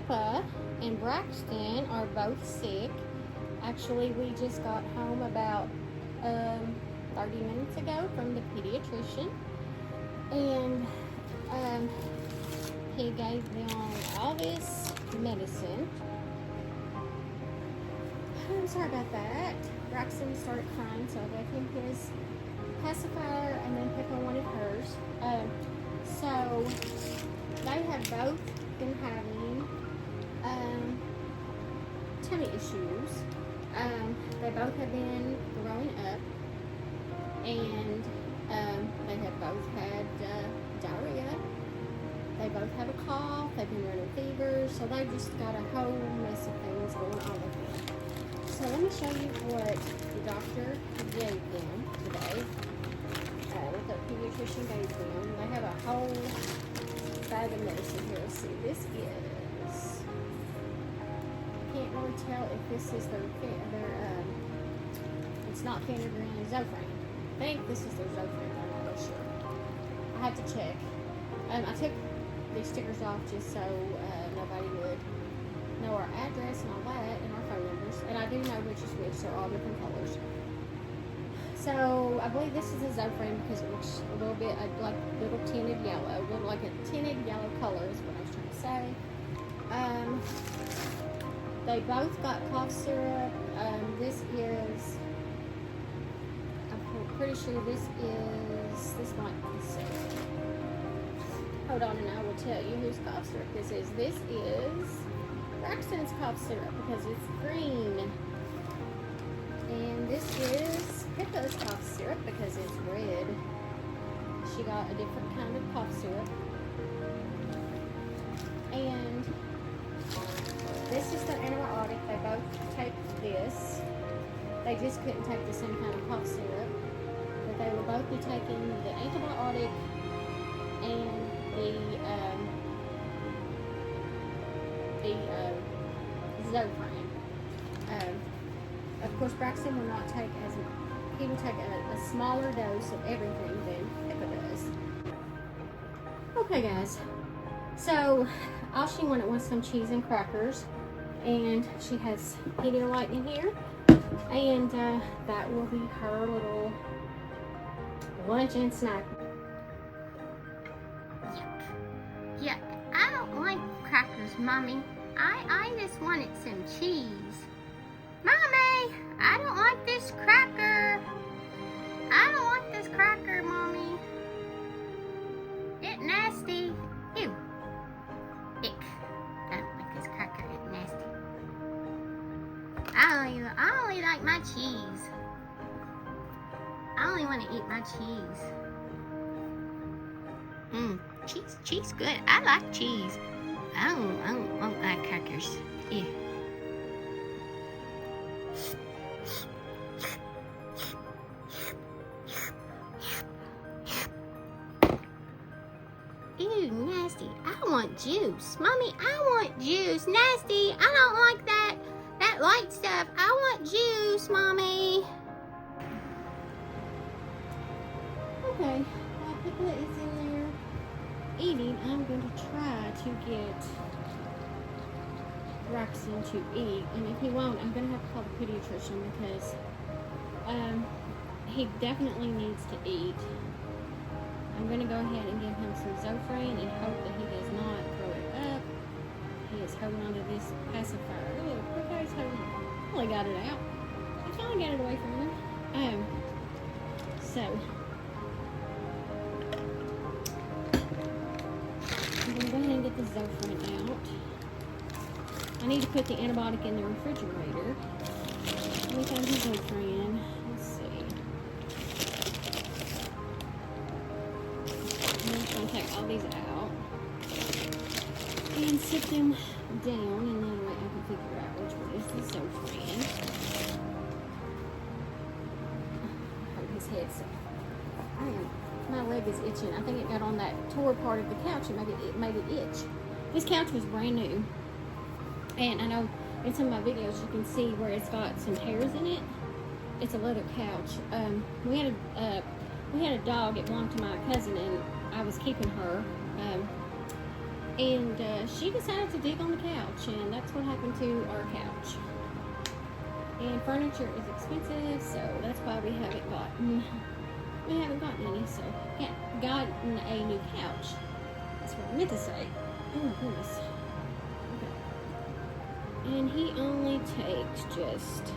Pippa and Braxton are both sick. Actually, we just got home about 30 minutes ago from the pediatrician, and he gave them all this medicine. I'm sorry about that. Braxton started crying, so I gave him his pacifier, and then Pippa wanted hers. So they have both been having tummy issues. They both have been throwing up, and they have both had diarrhea. They both have a cough. They've been running fevers, so they've just got a whole mess of things going on with them. So let me show you what the doctor gave them today. What the pediatrician gave them. They have a whole bag of medicine here. Let's see. This is, can't really tell if this is their it's not Phentergrin, Zofran. I think this is their Zofran. I'm not really sure. I have to check. I took these stickers off just so nobody would know our address and all that and our phone numbers. And I do know which is which. They're all different colors. So I believe this is a Zofran because it looks a little bit like little tinted yellow, like a tinted yellow color is what I was trying to say. They both got cough syrup. This is, I'm pretty sure this might be safe. Hold on and I will tell you whose cough syrup this is. This is Braxton's cough syrup because it's green. And this is Pippa's cough syrup because it's red. She got a different kind of cough syrup. And this is their antibiotic. They both take this. They just couldn't take the same kind of cough syrup. But they will both be taking the antibiotic and the Zofran. Of course, Braxton will not take he will take a smaller dose of everything than Pippa does. Okay, guys. So all she wanted was some cheese and crackers, and she has Pedialyte in here, and that will be her little lunch and snack. Yuck. I don't like crackers, Mommy. I just wanted some cheese. Mommy, I don't like this cracker. I don't like this cracker, Mommy. It's nasty. Ew. Ick. I don't like this cracker. It's nasty. I only like my cheese. I only want to eat my cheese. Cheese good. I like cheese. I don't like crackers. Yeah. Ew, nasty. I want juice. Mommy, I want juice. Nasty. I don't like that light stuff. I want juice, Mommy. Okay, while Pippa is in there eating, I'm going to try to get Braxton to eat, and if he won't, I'm going to have to call the pediatrician because he definitely needs to eat. I'm going to go ahead and give him some Zofran and hope that he does not throw it up. He is holding on to this pacifier. Oh, poor guy's holding it. Finally got it out. I finally got it away from him. So I'm going to go ahead and get the Zofran out. I need to put the antibiotic in the refrigerator. Let me find the Zofran. Let's see. I'm just going to take all these out and sit them down, and then I can figure out which one is the Zofran. Hurt his head so my leg is itching. I think it got on that tore part of the couch and made it itch. This couch was brand new, and I know in some of my videos you can see where it's got some hairs in it. It's a leather couch. We had a dog. It belonged to my cousin, and I was keeping her. And she decided to dig on the couch, and that's what happened to our couch. And furniture is expensive, so that's why we haven't gotten any. So yeah, gotten a new couch. That's what I meant to say. Oh my goodness. Okay. And he only takes just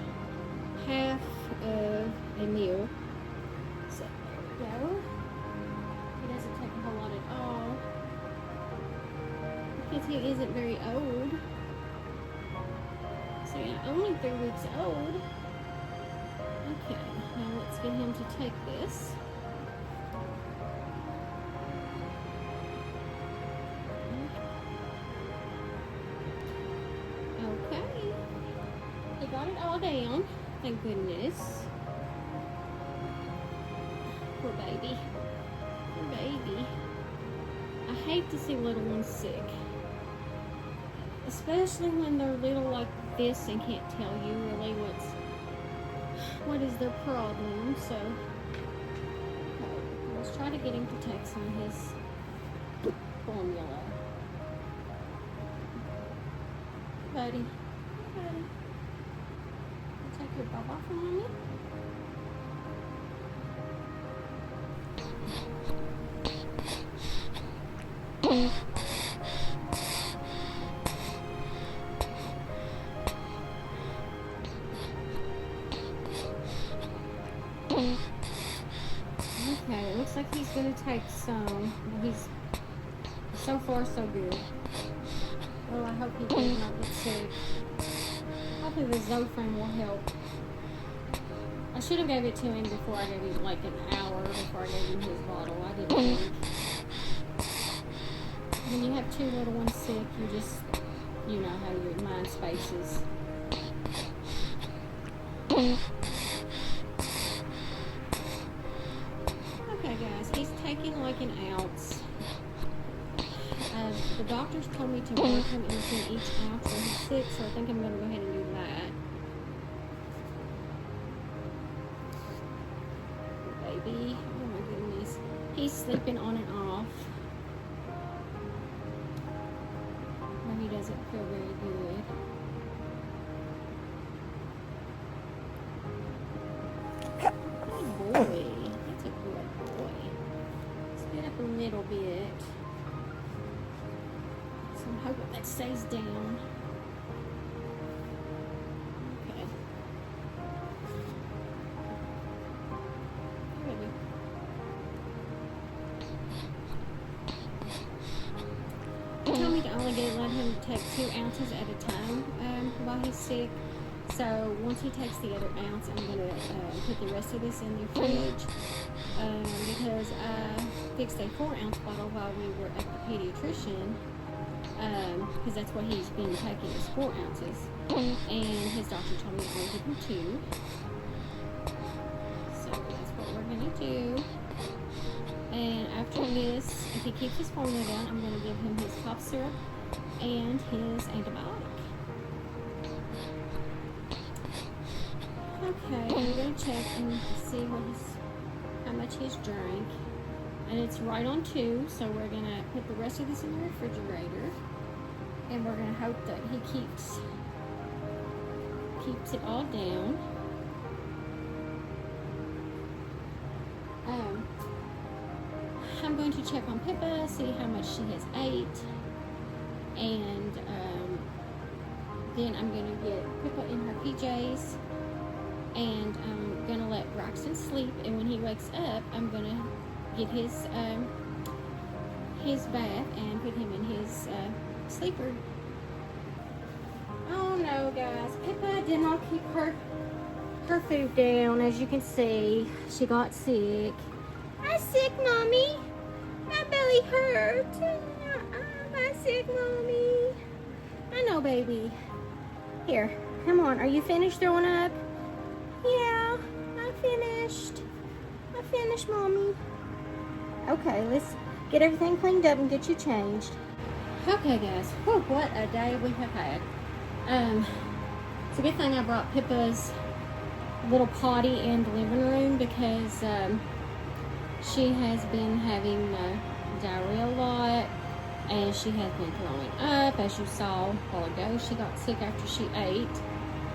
half of a meal. So there we go. He doesn't take a whole lot at all. Because he isn't very old. So yeah, only 3 weeks old. Okay, now let's get him to take this. Okay. He got it all down. Thank goodness. Poor baby. Poor baby. I hate to see little ones sick. Especially when they're little like this and can't tell you really what is their problem. So let's try to get him to take some of his formula. Buddy, buddy, take your baba from me. Okay, it looks like he's gonna take some. He's so far so good. Well, I hope he does not get sick. Hopefully the Zofran will help. I should have gave it to him before I gave him, like an hour before I gave him his bottle. I didn't think. When you have 2 little ones sick, you just, you know how your mind spaces. Okay guys, he's taking like an ounce. The doctors told me to work him into each ounce when he's sick, so I think I'm going to go ahead and do that. Baby, oh my goodness. He's sleeping on and off. Or he doesn't feel very good. Good boy. That's a good boy. Spit up a little bit. So I'm hoping that stays down. Okay. Ready. They told me to only let him take 2 ounces at a time while he's sick. So once he takes the other ounce, I'm going to put the rest of this in the fridge because I fixed a 4-ounce bottle while we were at the pediatrician. Because that's what he's been taking is 4 ounces, and his doctor told me to only give him 2. So that's what we're gonna do. And after this, if he keeps his formula down, I'm gonna give him his cough syrup and his antibiotic. Okay, I'm gonna check and see how much he's drank. And it's right on 2, so we're gonna put the rest of this in the refrigerator, and we're gonna hope that he keeps it all down. I'm going to check on Pippa, see how much she has ate, and then I'm gonna get Pippa in her PJs, and I'm gonna let Braxton sleep, and when he wakes up, I'm gonna get his bath and put him in his sleeper. Oh no, guys, Pippa did not keep her food down. As you can see, she got sick. I'm sick, Mommy. My belly hurts. I'm sick, Mommy. I know, baby. Here, come on. Are you finished throwing up? Yeah, I finished. I finished, Mommy. Okay, let's get everything cleaned up and get you changed. Okay, guys. Whew, what a day we have had. It's a good thing I brought Pippa's little potty in the living room because she has been having diarrhea a lot, and she has been throwing up. As you saw a while ago, she got sick after she ate,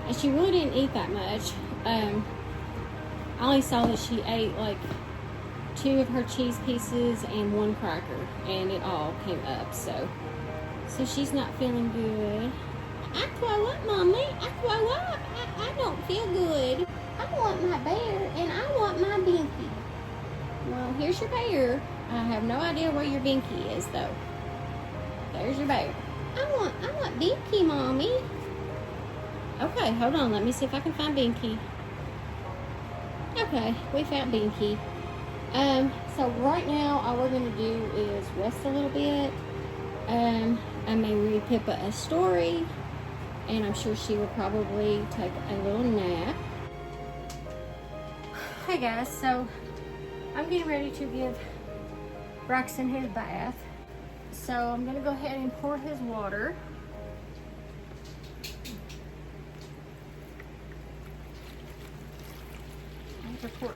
and she really didn't eat that much. I only saw that she ate like 2 of her cheese pieces and 1 cracker, and it all came up. So she's not feeling good. I throw up, Mommy. I throw up. I don't feel good. I want my bear, and I want my binky. Well, here's your bear. I have no idea where your binky is, though. There's your bear. I want binky, Mommy. Okay, hold on. Let me see if I can find binky. Okay, we found binky. So right now, all we're going to do is rest a little bit. I may read Pippa a story, and I'm sure she will probably take a little nap. Hey guys, so I'm getting ready to give Braxton his bath. So I'm going to go ahead and pour his water. I have to pour.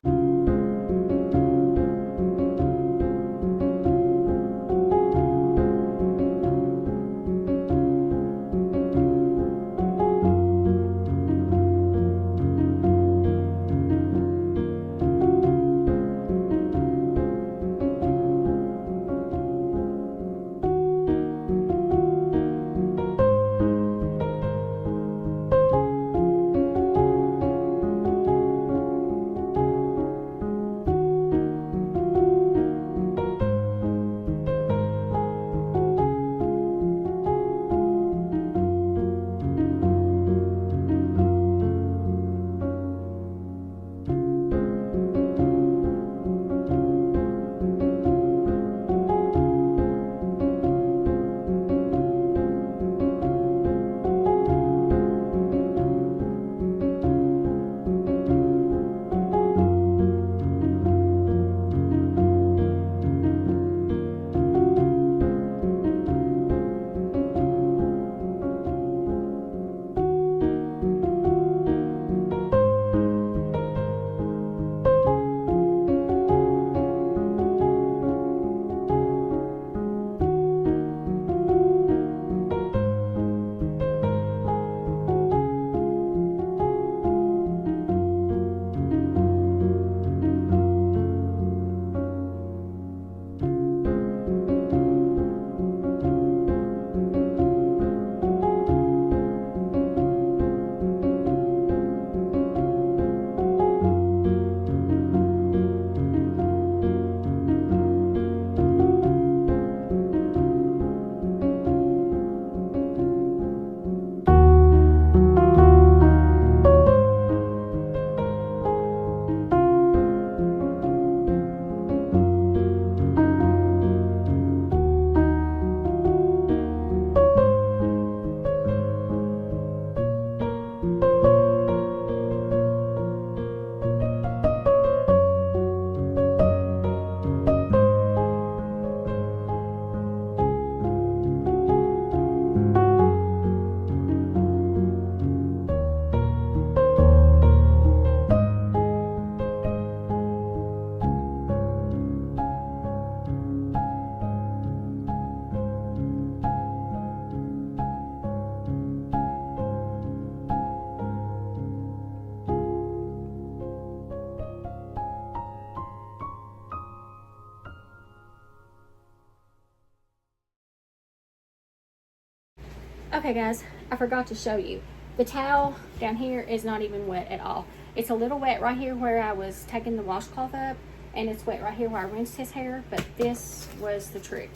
Okay guys, I forgot to show you. The towel down here is not even wet at all. It's a little wet right here where I was taking the washcloth up, and it's wet right here where I rinsed his hair, but this was the trick.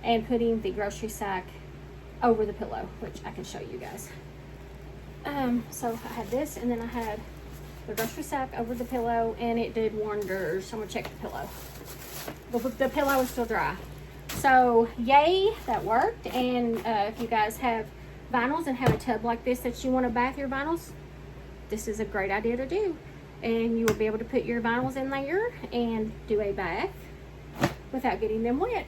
And putting the grocery sack over the pillow, which I can show you guys. So I had this, and then I had the grocery sack over the pillow, and it did wonders. So I'm gonna check the pillow. The pillow is still dry. So yay, that worked. And if you guys have vinyls and have a tub like this that you want to bath your vinyls, this is a great idea to do. And you will be able to put your vinyls in there and do a bath without getting them wet.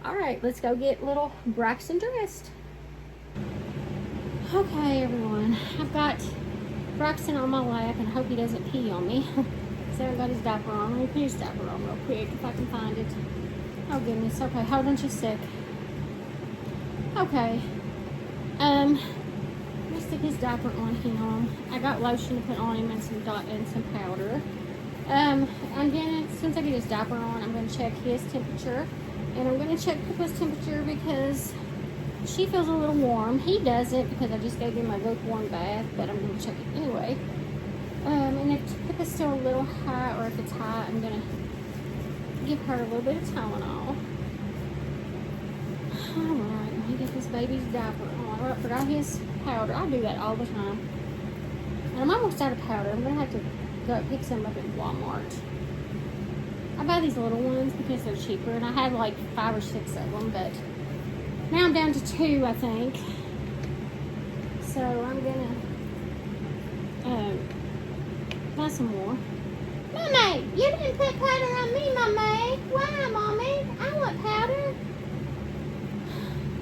All right, let's go get little Braxton dressed. Okay, everyone, I've got Braxton on my lap, and I hope he doesn't pee on me. So I got his diaper on. Let me put his diaper on real quick if I can find it. Oh goodness, okay, hold on just a sec. Okay. Let me stick his diaper on him. I got lotion to put on him and some powder. I'm gonna, since I get his diaper on, I'm gonna check his temperature, and I'm gonna check Pippa's temperature because she feels a little warm. He doesn't because I just gave him a lukewarm bath, but I'm gonna check it anyway. And if Pippa's still a little high, or if it's high, I'm gonna give her a little bit of Tylenol. Alright, let me get this baby's diaper on. Oh, I forgot his powder. I do that all the time. And I'm almost out of powder. I'm gonna have to go pick some up at Walmart. I buy these little ones because they're cheaper, and I had like 5 or 6 of them, but now I'm down to 2, I think. So I'm gonna buy some more. Mommy, you didn't put powder on me, Mommy. Why, Mommy? I want powder.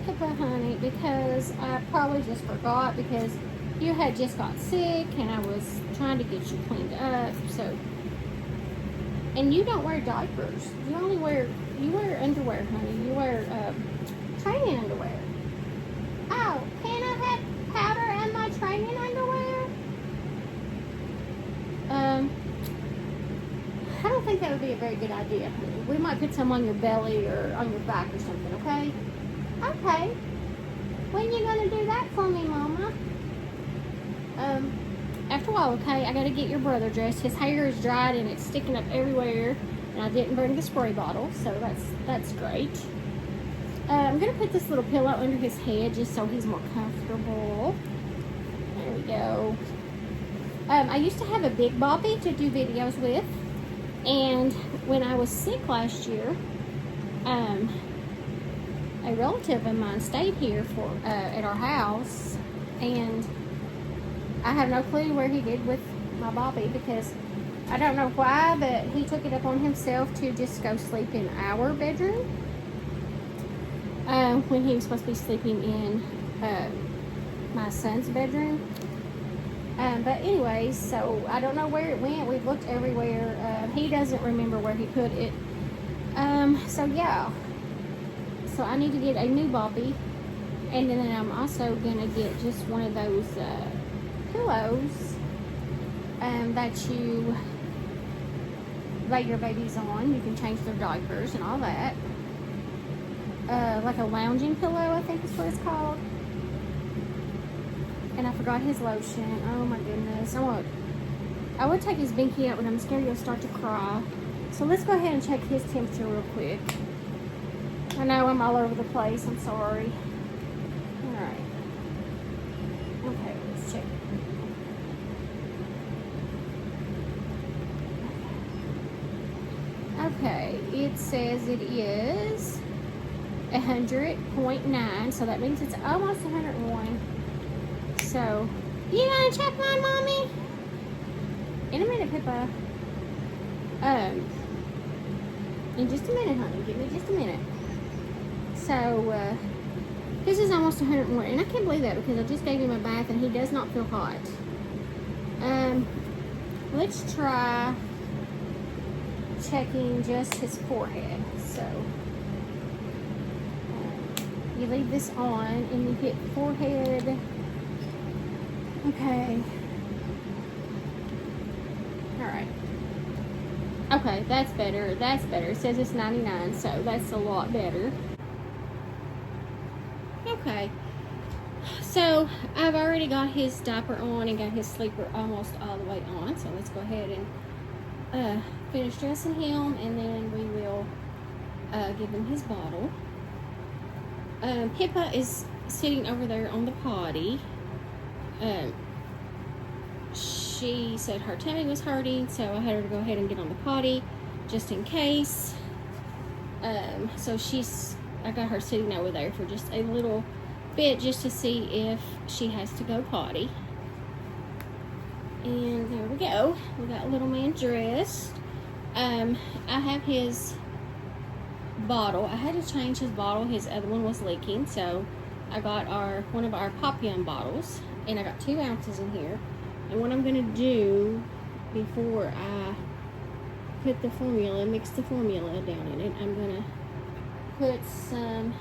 Pippa, honey, because I probably just forgot because you had just got sick and I was trying to get you cleaned up. So, and you don't wear diapers. You wear underwear, honey. You wear training underwear. Oh, can I have powder in my training underwear? I don't think that would be a very good idea, honey. We might put some on your belly or on your back or something, okay? Okay. When you gonna do that for me, Mama? After a while, okay? I gotta get your brother dressed. His hair is dried and it's sticking up everywhere, and I didn't bring the spray bottle, so that's great. I'm gonna put this little pillow under his head just so he's more comfortable. There we go. I used to have a big boppy to do videos with, and when I was sick last year, a relative of mine stayed here at our house, and I have no clue where he did with my boppy because I don't know why, but he took it upon himself to just go sleep in our bedroom when he was supposed to be sleeping in my son's bedroom. But anyways, so I don't know where it went. We've looked everywhere. He doesn't remember where he put it. So yeah. So I need to get a new boppy. And then I'm also going to get just one of those pillows that you lay your babies on. You can change their diapers and all that. Like a lounging pillow, I think is what it's called. And I forgot his lotion. Oh my goodness. I would take his binky out, but I'm scared he'll start to cry. So let's go ahead and check his temperature real quick. I know I'm all over the place. I'm sorry. Alright. Okay, let's check. Okay, it says it is 100.9, so that means it's almost 101. So, you gonna check mine, Mommy? In a minute, Pippa. In just a minute, honey. Give me just a minute. So, this is almost 101, and I can't believe that because I just gave him a bath and he does not feel hot. Let's try checking just his forehead. So, you leave this on and you hit forehead. Okay. Alright. Okay, that's better. That's better. It says it's 99, so that's a lot better. Okay. So, I've already got his diaper on and got his sleeper almost all the way on. So, let's go ahead and finish dressing him, and then we will give him his bottle. Pippa is sitting over there on the potty. She said her tummy was hurting, so I had her to go ahead and get on the potty just in case. So I got her sitting over there for just a little bit just to see if she has to go potty. And there we go. We got little man dressed. I have his bottle. I had to change his bottle. His other one was leaking, so I got one of our Pop Yum bottles, and I got 2 ounces in here. And what I'm going to do before I put the formula, mix the formula down in it, I'm going to put some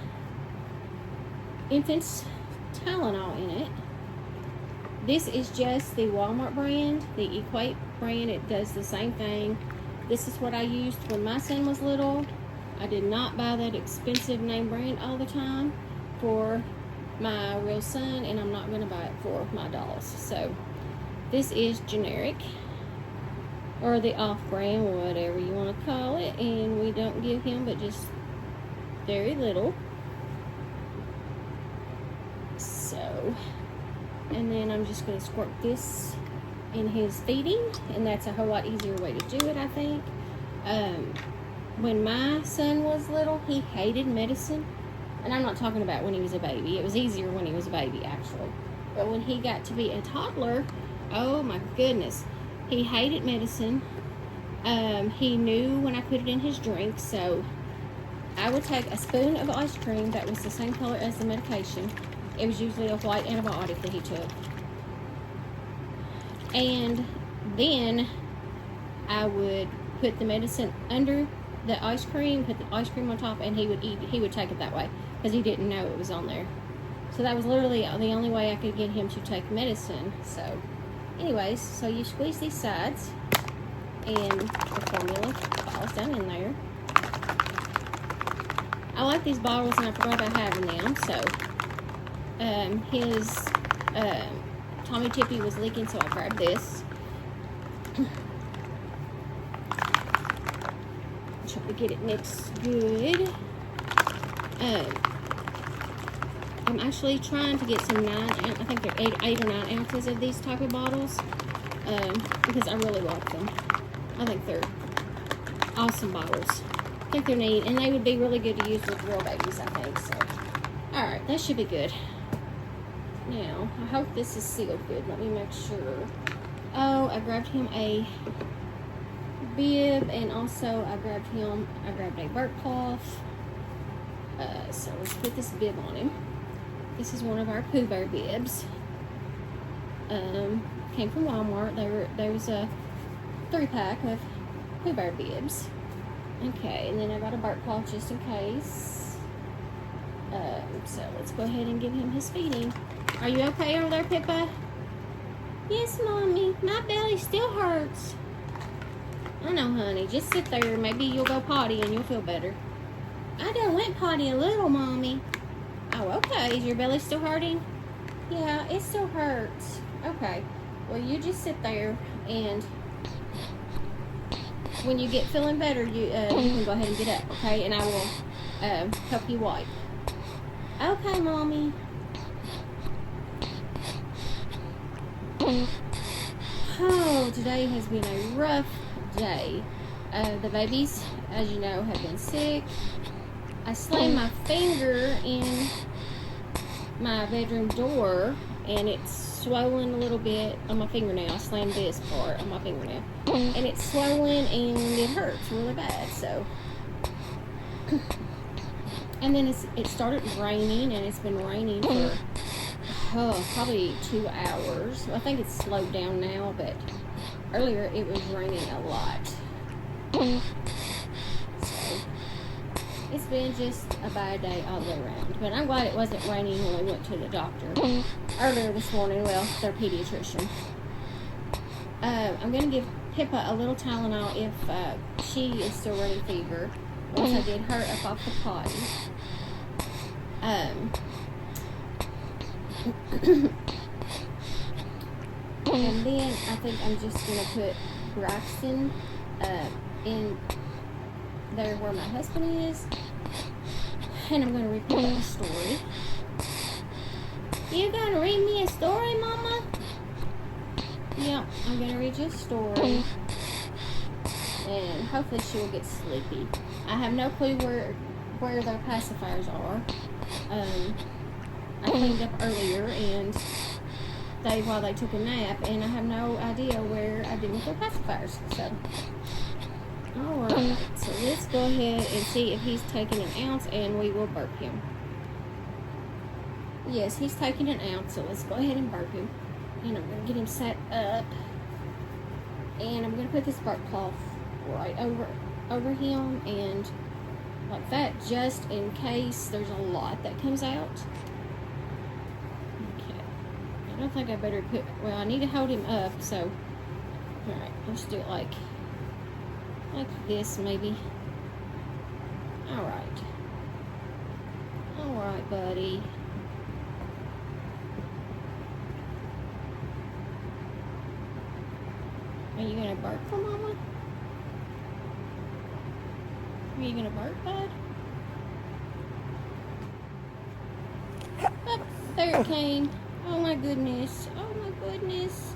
infant's Tylenol in it. This is just the Walmart brand, the Equate brand. It does the same thing. This is what I used when my son was little. I did not buy that expensive name brand all the time for my real son, and I'm not going to buy it for my dolls. So this is generic, or the off-brand, whatever you want to call it, and we don't give him but just very little. So, and then I'm just going to squirt this in his feeding, and that's a whole lot easier way to do it, I think. When my son was little, he hated medicine, and I'm not talking about when he was a baby. It was easier when he was a baby, actually. But when he got to be a toddler, oh my goodness, he hated medicine. He knew when I put it in his drink, so I would take a spoon of ice cream that was the same color as the medication. It was usually a white antibiotic that he took. And then I would put the medicine under the ice cream, put the ice cream on top, and he would take it that way because he didn't know it was on there. So that was literally the only way I could get him to take medicine. So anyways, so you squeeze these sides and the formula falls down in there. I like these bottles and I forgot about having them. So his Tommy Tippy was leaking, so I grabbed this. Try to get it mixed good. I'm actually trying to get some 9 ounce, I think they're 8 or 9 ounces of these type of bottles, because I really like them. I think they're awesome bottles. I think they're neat, and they would be really good to use with real babies, I think. So, alright, that should be good. Now, I hope this is sealed good. Let me make sure. Oh, I grabbed him a bib, and also I grabbed a burp cloth. So let's put this bib on him. This is one of our Pooh Bear bibs. Came from Walmart. There was a 3-pack of Pooh Bear bibs. Okay, and then I got a burp cloth just in case. So let's go ahead and give him his feeding. Are you okay over there, Pippa? Yes, Mommy. My belly still hurts. I know, honey. Just sit there. Maybe you'll go potty and you'll feel better. I done went potty a little, Mommy. Oh, okay. Is your belly still hurting? Yeah, it still hurts. Okay. Well, you just sit there, and when you get feeling better, you can go ahead and get up, okay? And I will help you wipe. Okay, Mommy. Oh, today has been a rough day. The babies, as you know, have been sick. I slammed my finger in my bedroom door, and it's swollen a little bit on my fingernail. I slammed this part on my fingernail, and it's swollen and it hurts really bad. So, and then it started raining, and it's been raining for probably 2 hours. I think it's slowed down now, but earlier it was raining a lot. So it's been just a bad day all the way around. But I'm glad it wasn't raining when we went to the doctor earlier this morning. Well, their pediatrician. I'm going to give Pippa a little Tylenol if she is still running fever. Once I get her up off the potty. And then I think I'm just going to put Braxton in there where my husband is. And I'm going to read Pippa a story. You going to read me a story, Mama? Yeah, I'm going to read you a story. And hopefully she will get sleepy. I have no clue where their pacifiers are. I cleaned up earlier, and while they took a nap, and I have no idea where I did with their pacifiers. So, alright, so let's go ahead and see if he's taking an ounce, and we will burp him. Yes, he's taking an ounce, so let's go ahead and burp him. And I'm going to get him set up, and I'm going to put this burp cloth right over him, and like that, just in case there's a lot that comes out. I don't think I better put, well, I need to hold him up, so, alright, let's do it like this, maybe. Alright. Alright, buddy. Are you gonna bark for Mama? Are you gonna bark, bud? Oh, there it came. Oh my goodness. Oh my goodness.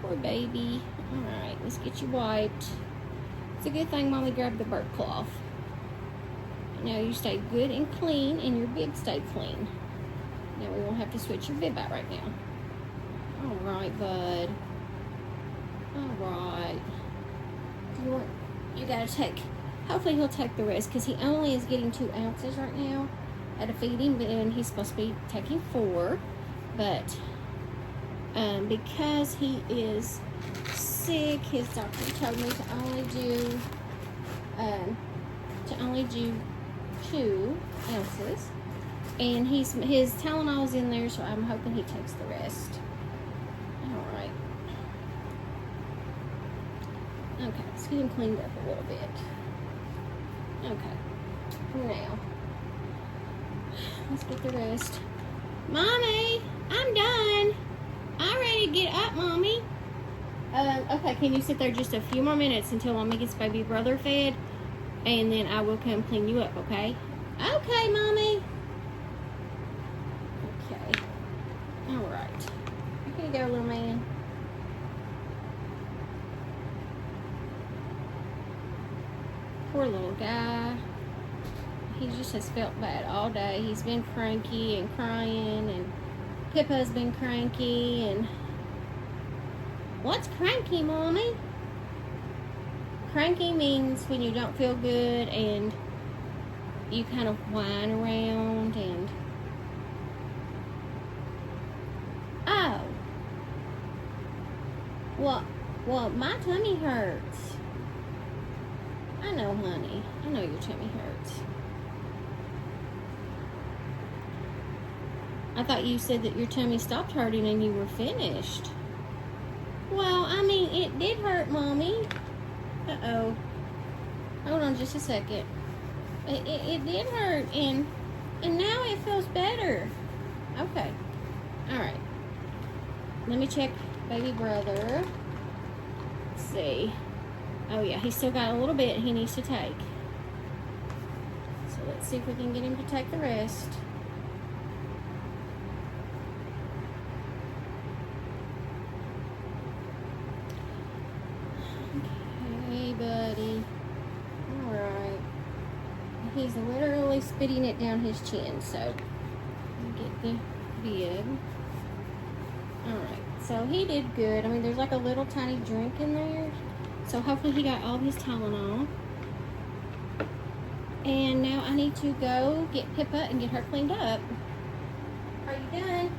Poor baby. Alright, let's get you wiped. It's a good thing Mommy grabbed the bird cloth. Now you stay good and clean, and your bib stayed clean. Now we won't have to switch your bib out right now. Alright, bud. Alright. You gotta take, hopefully he'll take the rest, because he only is getting 2 ounces right now at a feeding, and he's supposed to be taking 4. But because he is sick, his doctor told me to only do 2 ounces, and his Tylenol's in there, so I'm hoping he takes the rest. All right. Okay, let's get him cleaned up a little bit. Okay, now let's get the rest. Mommy, I'm done. I'm ready to get up, Mommy. Okay, can you sit there just a few more minutes until Mommy gets baby brother fed? And then I will come clean you up, okay? Okay, Mommy. Okay. Alright. Here you go, little man. Poor little guy. He just has felt bad all day. He's been cranky and crying, and Pippa's been cranky, and... What's cranky, Mommy? Cranky means when you don't feel good and you kind of whine around and... Oh. Well, my tummy hurts. I know, honey. I know your tummy hurts. I thought you said that your tummy stopped hurting and you were finished. Well, I mean, it did hurt, Mommy. Uh-oh. Hold on just a second. It did hurt, and now it feels better. Okay. Alright. Let me check baby brother. Let's see. Oh, yeah, he's still got a little bit he needs to take. So let's see if we can get him to take the rest. Okay, buddy. Alright. He's literally spitting it down his chin, so get the bib. Alright, so he did good. I mean, there's like a little tiny drink in there. So hopefully he got all of his Tylenol. And now I need to go get Pippa and get her cleaned up. Are you done?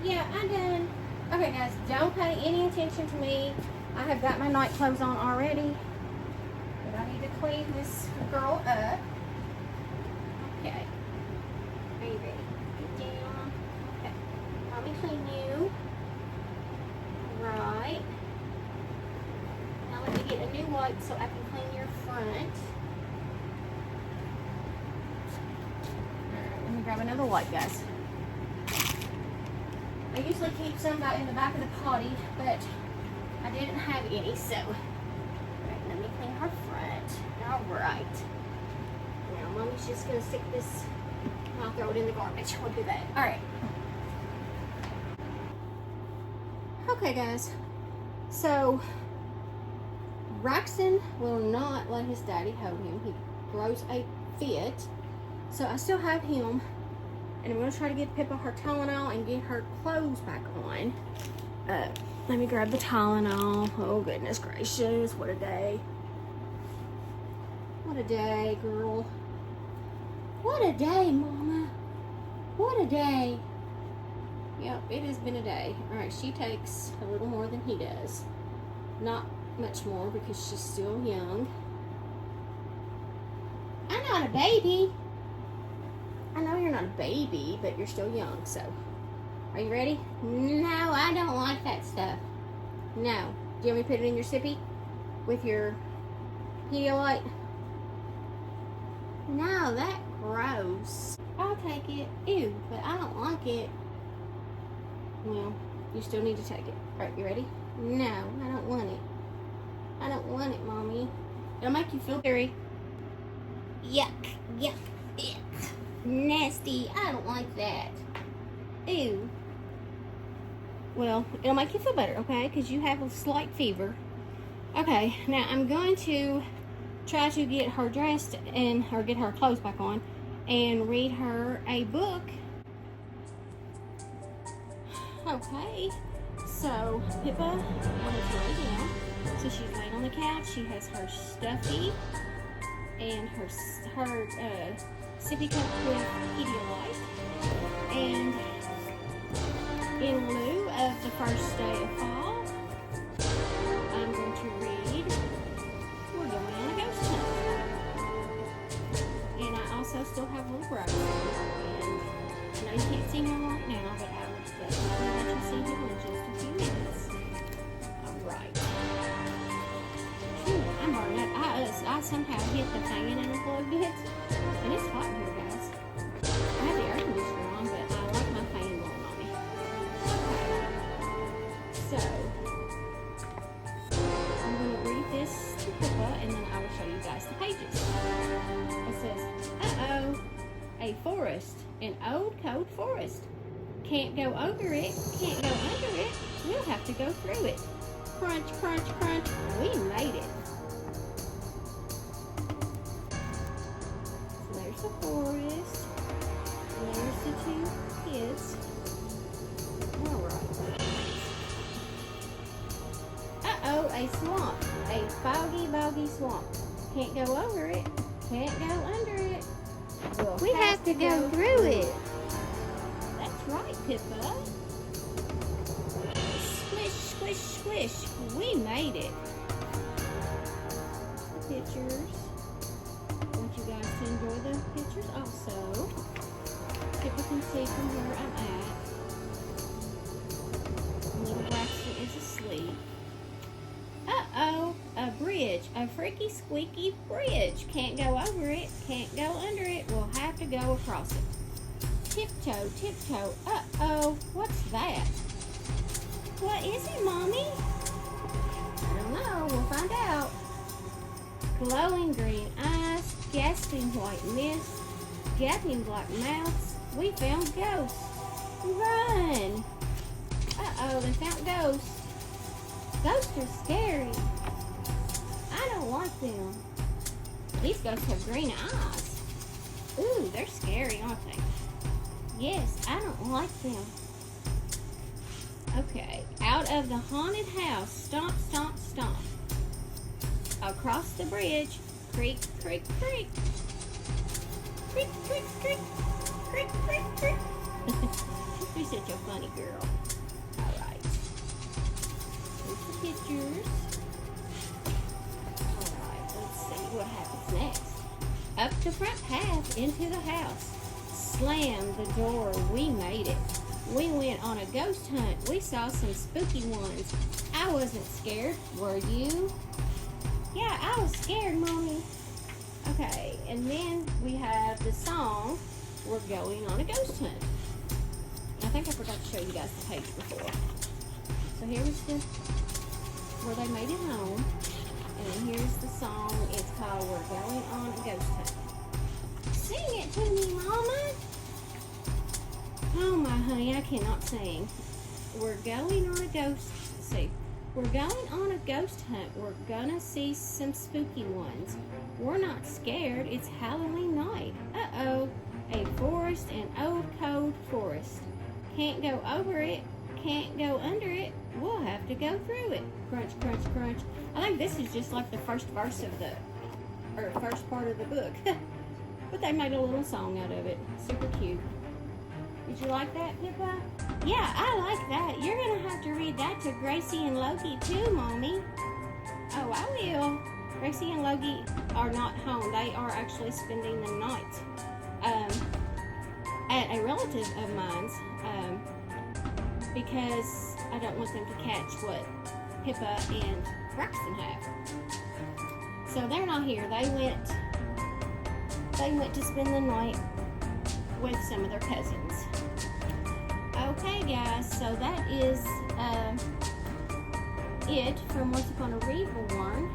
Yeah, I'm done. Okay, guys, don't pay any attention to me. I have got my night clothes on already. But I need to clean this girl up. Okay. Are you ready? Get down. Okay. Let me clean you. Right. Now let me get a new wipe so I can clean your front. Alright, let me grab another wipe, guys. I usually keep some in the back of the potty, but I didn't have any, so. Alright, let me clean her front. Alright. Now, Mommy's just going to stick this, and I'll throw it in the garbage. We'll do that. Alright. Okay, guys. So, Braxton will not let his daddy hold him. He throws a fit. So, I still have him. And I'm going to try to get Pippa her Tylenol and get her clothes back on. Let me grab the Tylenol. Oh, goodness gracious. What a day. What a day, girl. What a day, Mama. What a day. Yep, it has been a day. Alright, she takes a little more than he does. Not much more because she's still young. I'm not a baby. I know you're not a baby, but you're still young, so. Are you ready? No, I don't like that stuff. No. Do you want me to put it in your sippy? With your Pedialyte? No, that's gross. I'll take it. Ew, but I don't like it. Well, you still need to take it. Alright, you ready? No, I don't want it. I don't want it, Mommy. It'll make you feel very yuck, yuck, yuck. Nasty. I don't like that. Ew. Well, it'll make you feel better, okay? Because you have a slight fever. Okay, now I'm going to try to get her dressed or get her clothes back on and read her a book. Okay, so Pippa wanted to lay down. So she's laying on the couch. She has her stuffy and her sippy cup with Pedialyte. And in lieu of the first day of fall, I'm going to read We're Going on a Ghost Hunt. And I also still have little Braxton. And I know you can't see him right now, but I will definitely let you see him in just a few minutes. Alright. I'm burning up. I somehow hit the fan and unplugged it. And it's hot in here, guys. I have the air conditioner on, but I like my fan blowing on me. Okay. So, I'm going to read this to Pippa, and then I will show you guys the pages. It says, uh-oh, a forest, an old cold forest. Can't go over it, can't go under it. We'll have to go through it. Crunch, crunch, crunch. We made it. So there's the forest. And there's the two kids. Alright. Uh-oh, a swamp. A foggy, boggy swamp. Can't go over it. Can't go under it. We have to go through it. That's right, Pippa. Squish, squish, squish. We made it. The pictures. I want you guys to enjoy the pictures also. Pippa can see from where I'm at. Little Braxton is asleep. Uh-oh, a bridge. A freaky, squeaky bridge. Can't go over it. Can't go under it. We'll have to go across it. Tiptoe, tiptoe. Uh-oh, what's that? What is it, Mommy? I don't know. We'll find out. Glowing green eyes, gasping white mist, gaping black mouths. We found ghosts. Run! Uh-oh, they found ghosts. Ghosts are scary. I don't like them. These ghosts have green eyes. Ooh, they're scary, aren't they? Yes, I don't like them. Okay, out of the haunted house, stomp, stomp, stomp. Across the bridge, creak, creak, creak. Creak, creak, creak. Creak, creak, creak. You're such a funny girl. Alright. Here's the pictures. Alright, let's see what happens next. Up the front path into the house. Slam the door. We made it. We went on a ghost hunt. We saw some spooky ones. I wasn't scared. Were you? Yeah, I was scared, Mommy. Okay, and then we have the song, We're Going on a Ghost Hunt. I think I forgot to show you guys the page before. So here's where they made it home. And then here's the song. It's called We're Going on a Ghost Hunt. Sing it to me, Mama. Oh my honey, I cannot sing. We're going on a ghost. Let's see. We're going on a ghost hunt. We're gonna see some spooky ones. We're not scared. It's Halloween night. Uh-oh. A forest, an old cold forest. Can't go over it. Can't go under it. We'll have to go through it. Crunch, crunch, crunch. I think this is just like the first verse of first part of the book. But they made a little song out of it. Super cute. Did you like that, Pippa? Yeah, I like that. You're going to have to read that to Gracie and Logie too, Mommy. Oh, I will. Gracie and Logie are not home. They are actually spending the night at a relative of mine's because I don't want them to catch what Pippa and Braxton have. So they're not here. They went to spend the night with some of their cousins. Okay, guys, so that is it from Once Upon a Reborn.